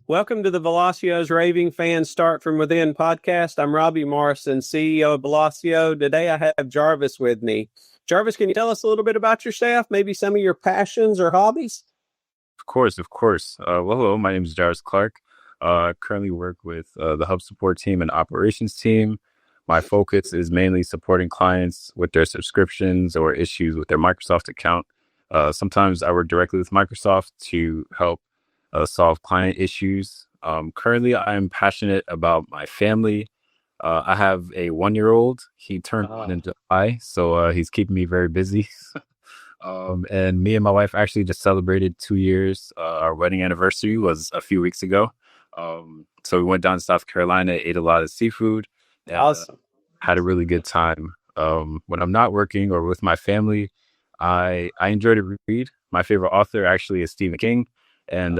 Welcome to the Velosio's Raving Fans Start From Within podcast. I'm Robbie Morrison, CEO of Velosio. Today I have Jairus with me. Jairus, can you tell us a little bit about yourself, maybe some of your passions or hobbies? Of course. Well, hello, my name is Jairus Clark. Currently work with the Hub Support team and operations team. My focus is mainly supporting clients with their subscriptions or issues with their Microsoft account. Sometimes I work directly with Microsoft to help solve client issues. Currently, I'm passionate about my family. I have a 1-year-old. He turned one in July, so he's keeping me very busy. And me and my wife actually just celebrated 2 years. Our wedding anniversary was a few weeks ago. So we went down to South Carolina, ate a lot of seafood, and Awesome. had a really good time. When I'm not working or with my family, I enjoy to read. My favorite author actually is Stephen King and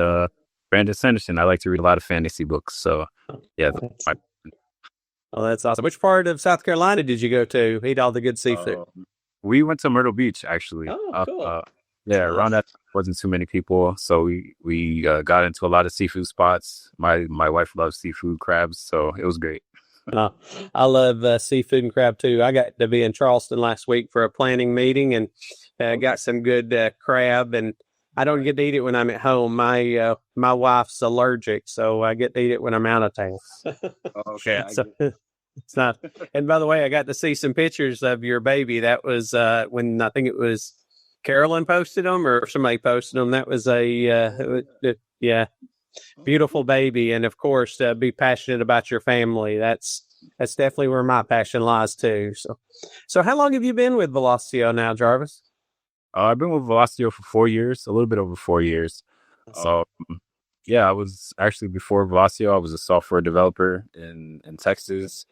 Brandon Sanderson. I like to read a lot of fantasy books. So yeah, That's awesome. Which part of South Carolina did you go to? Eat all the good seafood. we went to Myrtle Beach actually. Oh, cool. Yeah, around that time wasn't too many people, so we got into a lot of seafood spots. My wife loves seafood, crabs, so it was great. I love seafood and crab too. I got to be in Charleston last week for a planning meeting and got some good crab, and I don't get to eat it when I'm at home. My wife's allergic, so I get to eat it when I'm out of town. Okay, So it's not. And by the way, I got to see some pictures of your baby. That was when I think it was Carolyn posted them or somebody posted them. That was yeah, beautiful baby. And of course, be passionate about your family. That's definitely where my passion lies too. So how long have you been with Velosio now, Jairus? I've been with Velosio for 4 years, a little bit over 4 years. Awesome. Yeah, I was actually before Velosio, I was a software developer in Texas.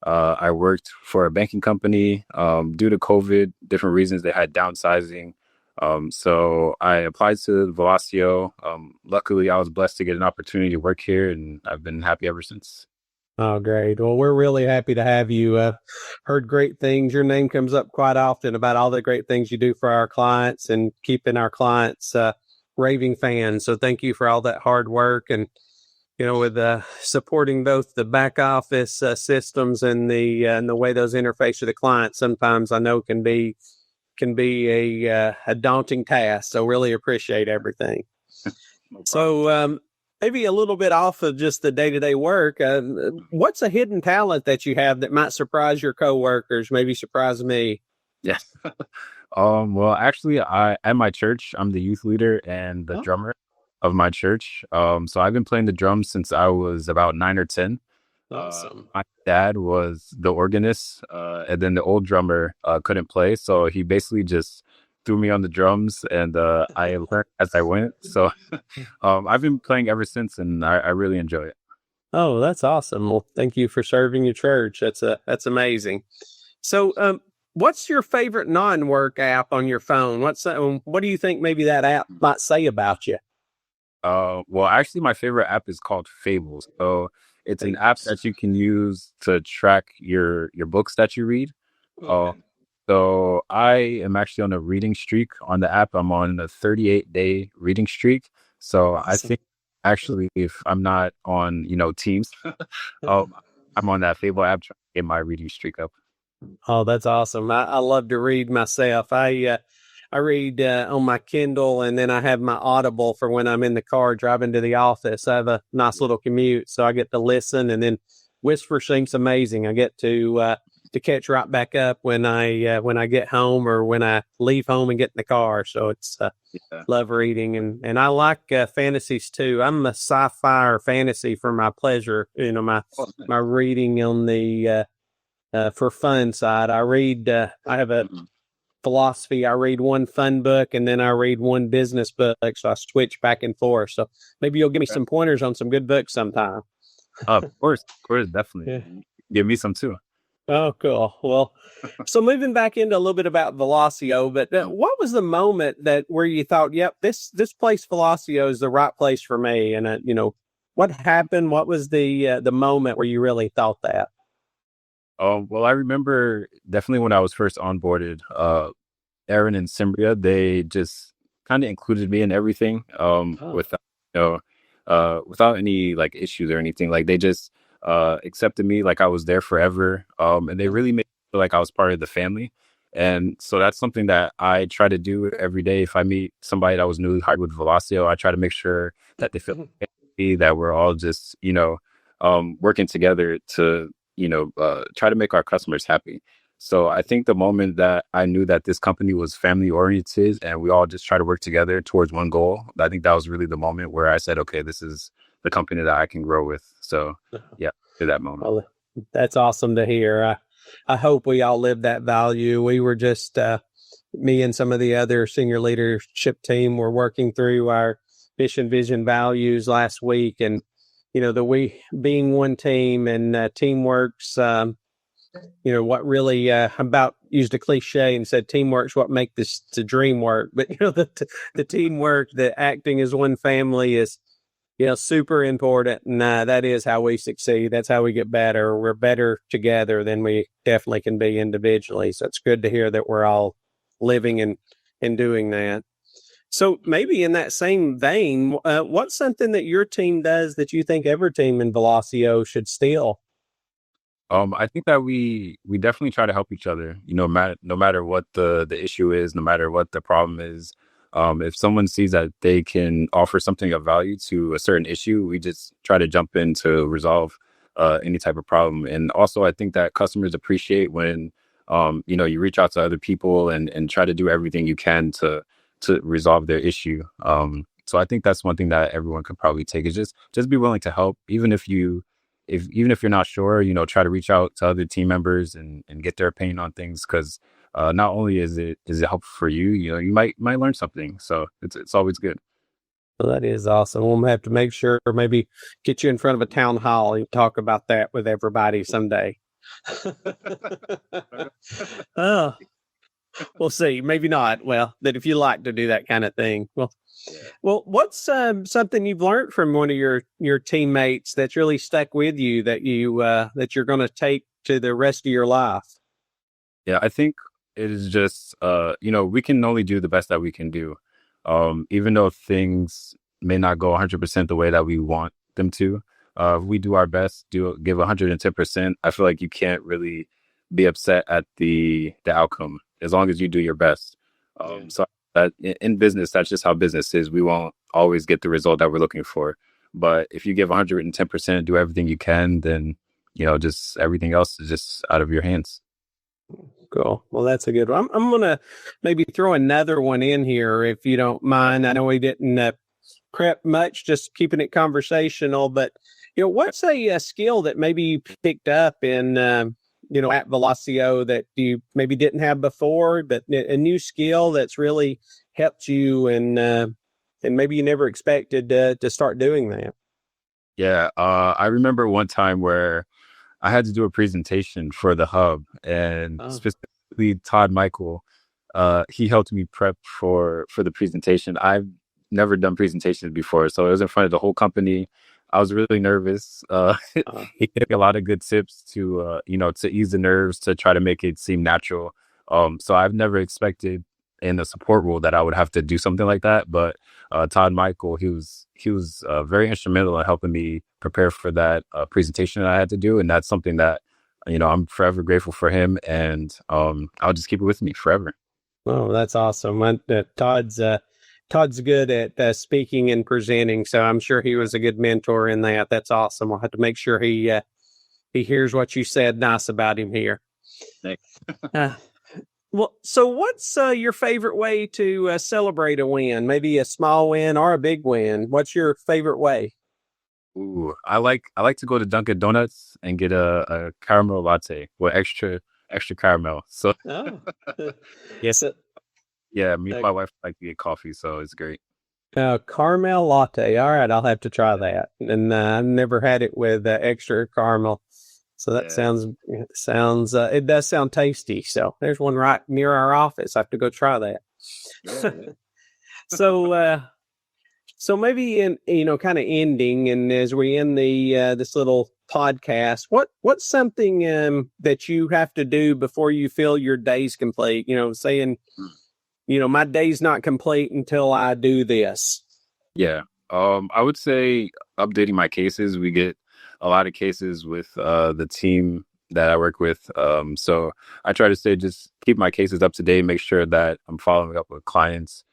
I worked for a banking company. Due to COVID, different reasons, they had downsizing. So I applied to Velosio. Luckily, I was blessed to get an opportunity to work here, and I've been happy ever since. Oh, great. Well, we're really happy to have you. Heard great things. Your name comes up quite often about all the great things you do for our clients and keeping our clients raving fans. So thank you for all that hard work and, with supporting both the back office systems and the way those interface with the client. Sometimes I know can be a daunting task. So really appreciate everything. No problem. So maybe a little bit off of just the day-to-day work. What's a hidden talent that you have that might surprise your coworkers, maybe surprise me? Yeah. Well, actually, at my church, I'm the youth leader and the drummer of my church. So I've been playing the drums since I was about 9 or 10. Awesome. My dad was the organist, and then the old drummer couldn't play, so he basically just threw me on the drums, and I learned as I went. So I've been playing ever since, and I really enjoy it. Oh, that's awesome. Well, thank you for serving your church. That's amazing. So, what's your favorite non-work app on your phone? What do you think maybe that app might say about you? Well, actually, my favorite app is called Fable. So it's an app that you can use to track your books that you read. Okay. So I am actually on a reading streak on the app. I'm on a 38-day reading streak. So I Awesome. think actually, if I'm not on, Teams, I'm on that Fable app trying to get my reading streak up. Oh, that's awesome. I love to read myself. I read on my Kindle, and then I have my Audible for when I'm in the car driving to the office. I have a nice little commute, so I get to listen. And then Whisper Sync's amazing. I get to catch right back up when I get home or when I leave home and get in the car. So it's Yeah. love reading, and I like fantasies too. I'm a sci-fi or fantasy for my pleasure. My reading on the for fun side. I have a philosophy. I read one fun book and then I read one business book. So I switch back and forth. So maybe you'll give me some pointers on some good books sometime. Of course, definitely. Yeah. Give me some too. Oh, cool. Well, so moving back into a little bit about Velosio, but what was the moment where you thought, yep, this place Velosio is the right place for me? And, what happened? What was the moment where you really thought that? Well, I remember definitely when I was first onboarded, Aaron and Cimbria, they just kind of included me in everything. Oh. Without, you know, without any like issues or anything. Like they just accepted me like I was there forever. And they really made me feel like I was part of the family. And so that's something that I try to do every day. If I meet somebody that was newly hired with Velosio, I try to make sure that they feel happy, that we're all just, working together to, try to make our customers happy. So I think the moment that I knew that this company was family oriented and we all just try to work together towards one goal, I think that was really the moment where I said, okay, this is the company that I can grow with. So yeah, to that moment. Well, that's awesome to hear. I hope we all live that value. We were just, me and some of the other senior leadership team were working through our mission, vision, values last week. And, we being one team and teamwork's, what really about used a cliche and said teamwork's what make this the dream work. But, the teamwork, the acting as one family is, super important. And that is how we succeed. That's how we get better. We're better together than we definitely can be individually. So it's good to hear that we're all living and doing that. So maybe in that same vein, what's something that your team does that you think every team in Velosio should steal? I think that we definitely try to help each other. No matter what the issue is, no matter what the problem is. If someone sees that they can offer something of value to a certain issue, we just try to jump in to resolve any type of problem. And also, I think that customers appreciate when you reach out to other people and try to do everything you can to resolve their issue. So I think that's one thing that everyone could probably take is just be willing to help, even if you're not sure. Try to reach out to other team members and get their opinion on things because. Not only is it helpful for you, you might learn something. So it's always good. Well, that is awesome. We'll have to make sure maybe get you in front of a town hall and talk about that with everybody someday. Oh, we'll see. Maybe not. Well, that if you like to do that kind of thing. Well, what's something you've learned from one of your teammates that's really stuck with you that you're going to take to the rest of your life? Yeah, I think it is just, we can only do the best that we can do. Even though things may not go 100% the way that we want them to, we do our best, give 110%. I feel like you can't really be upset at the outcome as long as you do your best. So that in business, that's just how business is. We won't always get the result that we're looking for. But if you give 110%, do everything you can, then, just everything else is just out of your hands. Cool. Well, that's a good one. I'm going to maybe throw another one in here, if you don't mind. I know we didn't prep much, just keeping it conversational, but, what's a skill that maybe you picked up in, at Velosio that you maybe didn't have before, but a new skill that's really helped you and maybe you never expected to start doing that? Yeah. I remember one time where I had to do a presentation for the hub and specifically Todd Michael. He helped me prep for the presentation. I've never done presentations before, so it was in front of the whole company. I was really nervous. He gave me a lot of good tips to ease the nerves, to try to make it seem natural. So I've never expected in the support role that I would have to do something like that. But Todd Michael, he was very instrumental in helping me prepare for that presentation that I had to do, and that's something that I'm forever grateful for him, and I'll just keep it with me forever. Oh, that's awesome. Todd's good at speaking and presenting, so I'm sure he was a good mentor in that. That's awesome. I'll have to make sure he hears what you said nice about him here. Thanks. Well, so what's your favorite way to celebrate a win? Maybe a small win or a big win. What's your favorite way? Ooh, I like to go to Dunkin' Donuts and get a caramel latte with extra caramel. So Yes. yeah, me and my wife like to get coffee, so it's great. Caramel latte. All right, I'll have to try that. And I've never had it with extra caramel. So that sounds, it does sound tasty. So there's one right near our office. I have to go try that. So maybe kind of ending, and as we end this little podcast, what's something that you have to do before you feel your day's complete? Saying, my day's not complete until I do this. Yeah. I would say updating my cases. We get a lot of cases with the team that I work with. So I try to just keep my cases up to date, make sure that I'm following up with clients,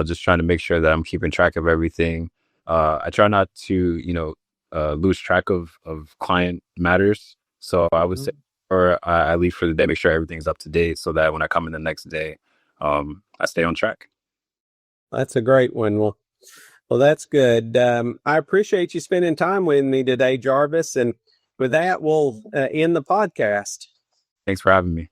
just trying to make sure that I'm keeping track of everything. I try not to, lose track of client matters. So I would say, or I leave for the day, make sure everything's up to date so that when I come in the next day, I stay on track. That's a great one. Well, that's good. I appreciate you spending time with me today, Jarvis. And with that, we'll end the podcast. Thanks for having me.